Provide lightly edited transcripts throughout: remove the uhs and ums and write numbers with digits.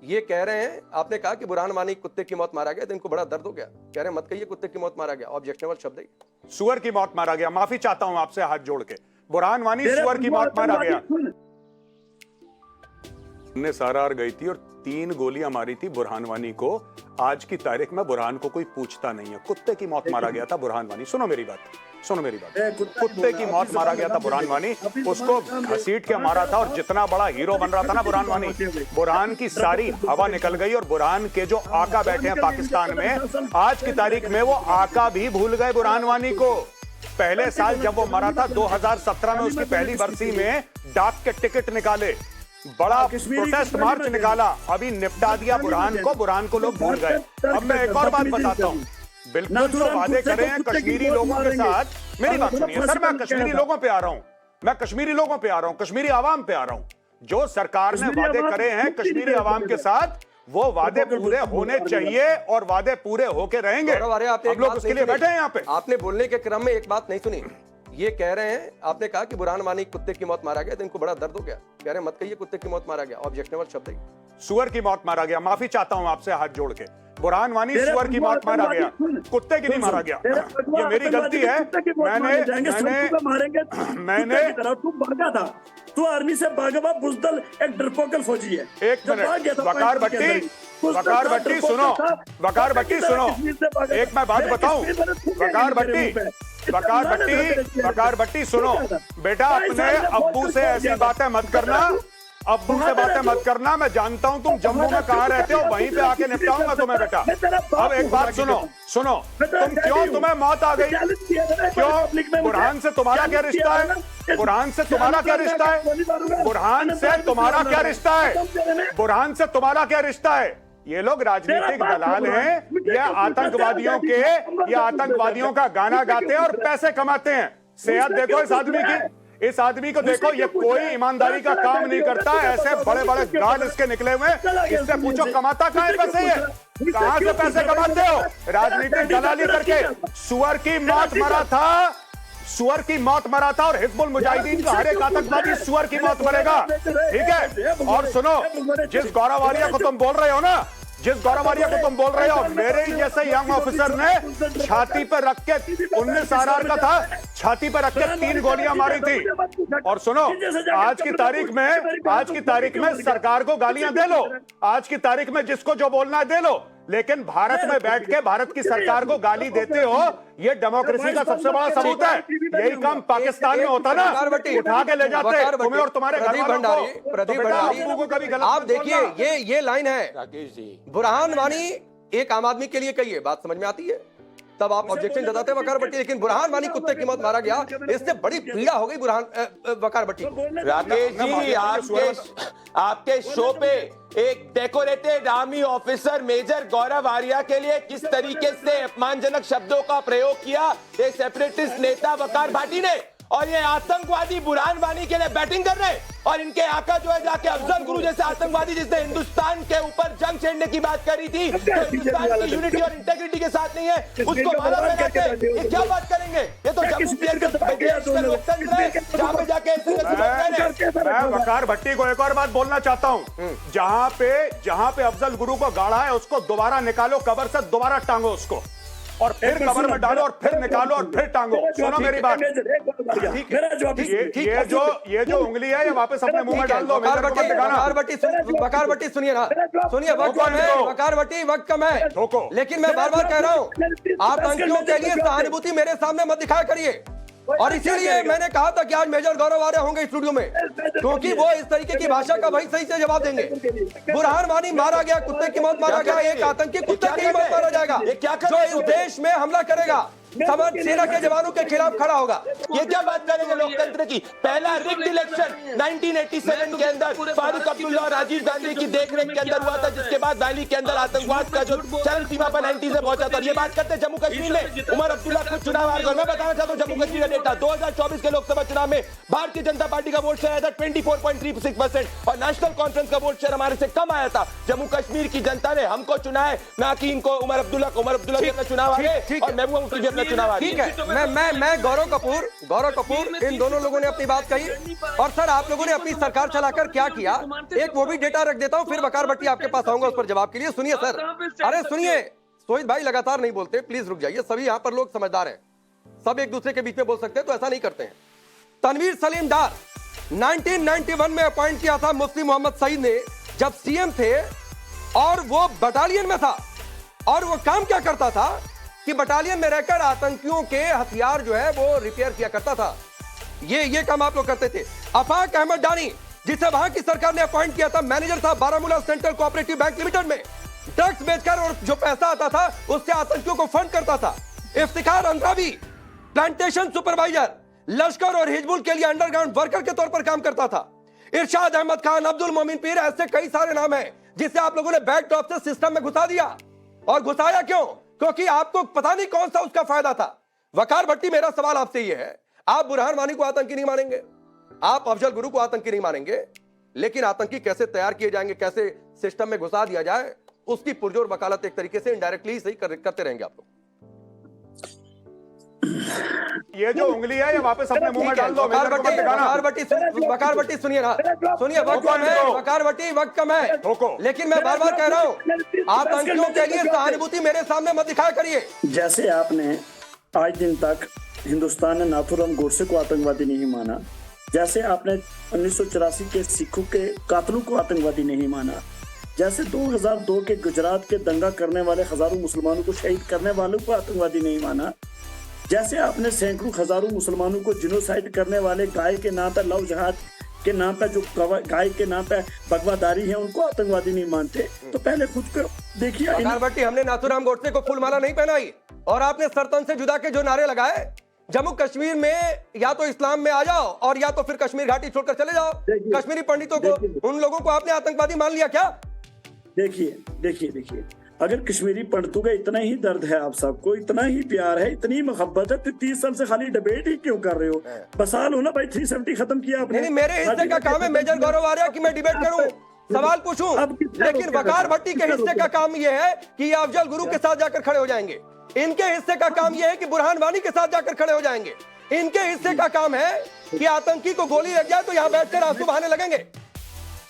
ये कह रहे हैं, आपने कहा कि बुरहान वानी कुत्ते की मौत मारा गया, तो इनको बड़ा दर्द हो गया। कह रहे हैं मत कहिए कुत्ते की मौत मारा गया, ऑब्जेक्शनेबल शब्द है। सुअर की मौत मारा गया। माफी चाहता हूं आपसे हाथ जोड़ के। बुरहान वानी सुअर की मौत मारा गया। ने सारार गई थी और 3 गोलियां मारी थी बुरहान वानी को। आज की तारीख में बुरहान को कोई पूछता नहीं है। कुत्ते की मौत मारा गया था बुरहान वानी। सुनो मेरी बात, सुनो मेरी बात। कुत्ते की मौत मारा गया था बुरहान वानी। उसको घसीट के मारा था और जितना बड़ा हीरो बन रहा था ना बुरहान वानी, बुरहान की सारी हवा निकल गई। और बुरहान के जो आका बैठे हैं पाकिस्तान में, आज की तारीख में वो आका भी भूल गए बुरहान वानी को। पहले साल जब वो मरा था 2017 में, उसकी पहली बरसी में डाक के टिकट निकाले, बड़ा प्रोटेस्ट मार्च निकाला, अभी निपटा दिया बुरहान को। बुरहान को लोग भूल गए। अब मैं एक और बात बताता हूं। बिल्कुल जो वादे करे हैं कश्मीरी लोगों के साथ, मेरी बात सुनिए सर, मैं कश्मीरी लोगों पे आ रहा हूं, मैं कश्मीरी लोगों पे आ रहा हूं, कश्मीरी आवाम पे आ रहा हूं। जो सरकार ने वादे करे हैं कश्मीरी आवाम के साथ, वो वादे पूरे होने चाहिए और वादे पूरे होके रहेंगे। हम लोग उसके लिए बैठे हैं यहाँ पे। आपने बोलने के क्रम में एक बात नहीं सुनी। ये कह रहे हैं, आपने कहा कि बुरहान वानी कुत्ते की मौत मारा गया, तो इनको बड़ा दर्द हो गया। कह रहे हैं मत कहिए कुत्ते की मौत मारा गया, ऑब्जेक्शनेबल शब्द है। सुअर की मौत मारा गया। माफी चाहता हूं आपसे हाथ जोड़ के। बुरहान वानी सुअर की मौत मारा गया, कुत्ते की नहीं मारा गया। ये मेरी गलती है। मैंने तू भागा था, तू आर्मी से भागा हुआ बुजदल एक डरपोकल फौजी है। एक मिनट, वकार भट्टी, वकार भट्टी सुनो, वकार भट्टी सुनो, एक मैं बात बताऊं। वकार भट्टी, वकार भट्टी, वकार भट्टी सुनो बेटा, अपने अब्बू से ऐसी बातें मत करना, अब्बू से बातें मत करना। मैं जानता हूं तुम जम्मू में कहां रहते हो, वहीं पे आके निपटाऊंगा तुम्हें बेटा। अब एक बात सुनो, सुनो, तुम क्यों, तुम्हें मौत आ गई क्यों? बुरहान से तुम्हारा क्या रिश्ता है? बुरहान से तुम्हारा क्या रिश्ता है? बुरहान से तुम्हारा क्या रिश्ता है? बुरहान से तुम्हारा क्या रिश्ता है? ये लोग राजनीतिक दलाल हैं, ये आतंकवादियों के, ये आतंकवादियों का गाना गाते हैं और पैसे कमाते हैं। सेहत देखो इस आदमी की, इस आदमी को देखो, ये कोई ईमानदारी का काम नहीं करता। ऐसे बड़े बड़े गाल इसके निकले हुए, इससे पूछो कमाता कहां है पैसे? ये कहां से पैसे कमाते हो? राजनीतिक दलाली करके। सुअर की मौत मरा था, सुअर की मौत मरा था, और हिजबुल मुजाहिदीन का हर एक आतंकवादी सुअर की मौत मरेगा, ठीक है? और सुनो, जिस गौरव वालिया को तुम बोल रहे हो ना, जिस गौरव वालिया को तुम बोल रहे हो, मेरे ही जैसे यंग ऑफिसर ने छाती पर रख के 19 आरआर का था, छाती पर रख के 3 गोलियां मारी थी। और सुनो, आज की तारीख में, आज की तारीख में सरकार को गालियां दे लो, आज की तारीख में जिसको जो बोलना है दे लो, लेकिन भारत में बैठ के भारत की सरकार को गाली देते हो, ये डेमोक्रेसी का सबसे बड़ा सबूत है। यही काम पाकिस्तान में होता ना, उठा के ले जाते तुम्हें और तुम्हारे घर वालों को। प्रदीप भंडारी, आप देखिए, ये लाइन है राकेश जी, बुरहान वानी एक आम आदमी के लिए कहिए, बात समझ में आती है, तब आप ऑब्जेक्शन जताते हैं वकार भट्टी। लेकिन बुरहान वानी कुत्ते की मौत मारा गया, इससे बड़ी पीड़ा हो गई बुरहान वकार भट्टी। राकेश जी, आपके शो पे एक डेकोरेटेड आर्मी ऑफिसर मेजर गौरव आर्या के लिए किस तरीके से अपमानजनक शब्दों का प्रयोग किया एक सेपरेटिस्ट नेता वकार भाटी ने, और ये आतंकवादी बुरहान वानी के लिए बैटिंग कर रहे हैं। और इनके आका जो है जाके अफजल गुरु जैसे आतंकवादी जिसने हिंदुस्तान के ऊपर जंग छेड़ने की बात करी थी, तो हिंदुस्तान की यूनिटी और इंटेग्रिटी के साथ नहीं है, उसको मारा बनाते हैं। ये क्या बात करेंगे? ये तो जम्मू कश्मीर का लोकतंत्र है, जहां पे जाके मैं वकार भट्टी को एक और बात बोलना चाहता हूं। जहां पे अफजल गुरु को गाड़ा है, उसको दोबारा निकालो कब्र से, दोबारा टांगो उसको, और फिर कब्र में डालो, और फिर निकालो, और फिर टांगो। सुनो मेरी बात, ये जो उंगली है, ये वापस अपने मुंह में डाल दो। वकार भट्टी सुनिए ना, सुनिए, वक्त कम है वकार भट्टी, वक्त कम है, लेकिन मैं बार बार कह रहा हूँ, आप अंकियों के लिए सहानुभूति मेरे सामने मत दिखाया करिए। और इसीलिए मैंने कहा था कि आज मेजर गौरव आर्या होंगे स्टूडियो में, क्योंकि वो इस तरीके की भाषा का वही सही से जवाब देंगे। बुरहान वानी मारा गया, कुत्ते की मौत मारा गया, एक आतंकी कुत्ते की मौत मारा जाएगा जो इस देश में हमला करेगा, सेना के जवानों के खिलाफ खड़ा होगा। ये क्या बात करेंगे लोकतंत्र की? पहला रिग्ड इलेक्शन 1987 के अंदर फारूक अब्दुल्ला और राजीव गांधी की देखरेख के अंदर हुआ था, जिसके बाद वैली के अंदर आतंकवाद का जो चरम सीमा पर 90 से पहुंचा था। ये बात करते जम्मू कश्मीर में उमर अब्दुल्ला खुद चुनाव हार गए। मैं बताना चाहता हूं जम्मू कश्मीर का डेटा 2024 के लोकसभा चुनाव में भारतीय जनता पार्टी का वोट शेयर आया था 24.36% और नेशनल कॉन्फ्रेंस का वोट शेयर हमारे से कम आया था। जम्मू कश्मीर की जनता ने हमको चुना है, ना कि इनको उमर अब्दुल्ला को। उमर अब्दुल्ला के चुनाव आ गए और महबूबा मुफ्ती में चुनाव आ रही ठीक है, मैं गौरव कपूर इन दोनों लोगों ने अपनी बात कही। और सर आप लोगों ने अपनी सरकार चलाकर क्या किया, एक वो भी डेटा रख देता हूं, फिर वकार भट्टी आपके पास आऊंगा उस पर जवाब के लिए। सुनिए सर, अरे सुनिए, सोहित भाई लगातार नहीं बोलते, प्लीज रुक जाइए। सभी यहां पर लोग समझदार हैं, सब एक दूसरे के बीच में बोल सकते हैं, तो ऐसा नहीं करते हैं। तनवीर सलीम डार 1991 में अपॉइंट किया था मुफ्ती मोहम्मद सईद ने, जब सीएम थे, और वो बटालियन में था। और वो काम क्या करता था कि बटालियन में रहकर आतंकियों के हथियार जो है वो रिपेयर किया करता था। ये काम आप लोग करते थे। अफाक अहमद डानी, जिसे वहां की सरकार ने अपॉइंट किया था, मैनेजर था Baramulla central cooperative bank limited में, ड्रग्स बेचकर और जो पैसा आता था उससे आतंकियों को फंड करता था। इफ्तिखार अंद्रावी, प्लांटेशन सुपरवाइजर, लश्कर और हिजबुल के लिए अंडरग्राउंड वर्कर के तौर पर काम करता था। इरशाद अहमद खान, अब्दुल मोमिन पीर, ऐसे कई सारे नाम हैं जिसे आप लोगों ने बैकड्रॉप से सिस्टम में घुसा दिया। और घुसाया क्यों? क्योंकि आपको पता नहीं कौन सा उसका फायदा था। वकार भट्टी, मेरा सवाल आपसे ये है, आप बुरहान वानी को आतंकी नहीं मानेंगे, आप अफजल गुरु को आतंकी नहीं मानेंगे, लेकिन आतंकी कैसे तैयार किए जाएंगे, कैसे सिस्टम में घुसा दिया जाए, उसकी पुरजोर वकालत एक तरीके से इनडायरेक्टली सही करते रहेंगे आप लोग। ये जो उंगली है ये वापस अपने मुंह में डाल दो। वकार भट्टी सुनिए ना, सुनिए, वक्त कम है वकार भट्टी, वक्त कम है, लेकिन मैं बार बार कह रहा हूं, आतंकियों के लिए सहानुभूति मेरे सामने मत दिखाया करिए। जैसे आपने आज दिन तक हिंदुस्तान ने नाथूराम गोडसे को आतंकवादी नहीं माना, जैसे आपने 1984 के सिखों के कातलों को आतंकवादी नहीं माना, जैसे 2002 के गुजरात के दंगा करने वाले हजारों मुसलमानों को शहीद करने वालों को आतंकवादी नहीं माना, जैसे आपने सैकड़ों हजारों मुसलमानों को जिनोसाइड करने वाले गाय के नाम पर, लव जहाद के नाम पर, जो गाय के नाम पर बगवादारी है, उनको आतंकवादी नहीं मानते, तो पहले खुद को देखिए। वकार भट्टी, हमने नाथूराम गोडसे को फूलमाला नहीं पहनाई, और आपने सरतन से जुदा के जो नारे लगाए, जम्मू कश्मीर में या तो इस्लाम में आ जाओ और या तो फिर कश्मीर घाटी छोड़कर चले जाओ, कश्मीरी पंडितों को, उन लोगों को आपने आतंकवादी मान लिया क्या? देखिए, अगर कश्मीरी पंडितों का इतना ही दर्द है, आप सबको इतना ही प्यार है, इतनी मोहब्बत है, तो 30 साल से खाली डिबेट ही क्यों कर रहे हो? बसा लो ना भाई, 370 खत्म किया आपने। नहीं, मेरे हिस्से का काम है मेजर गौरव आर्या कि मैं डिबेट करूं, सवाल पूछूं, लेकिन वकार भट्टी के हिस्से का काम यह है कि ये अफजल गुरु के साथ जाकर खड़े हो जाएंगे। इनके हिस्से का काम यह है कि बुरहान वानी के साथ जाकर खड़े हो जाएंगे। इनके हिस्से का काम है कि आतंकी को गोली लग जाए तो यहाँ बैठकर आंसू बहाने लगेंगे।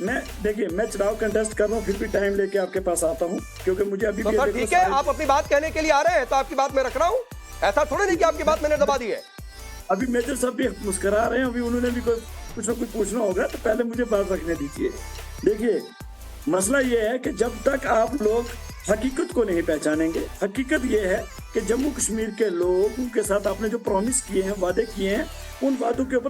मैं चुनाव कंटेस्ट कर रहा हूँ, फिर भी टाइम लेके आपके पास आता हूँ, क्योंकि मुझे अभी तो सर ठीक है, आप अपनी बात कहने के लिए आ रहे हैं तो आपकी बात मैं रख रहा हूँ, ऐसा थोड़ा नहीं कि आपकी बात मैंने दबा दी है। अभी मेजर साहब भी मुस्कुरा रहे हैं, अभी उन्होंने भी कुछ ना कुछ पूछना होगा, तो पहले मुझे बात रखने दीजिए। देखिए, मसला ये है कि जब तक आप लोग हकीकत को नहीं पहचानेंगे, हकीकत ये है कि जम्मू कश्मीर के लोगों के साथ आपने जो प्रॉमिस किए हैं, वादे किए हैं, उन वादों के ऊपर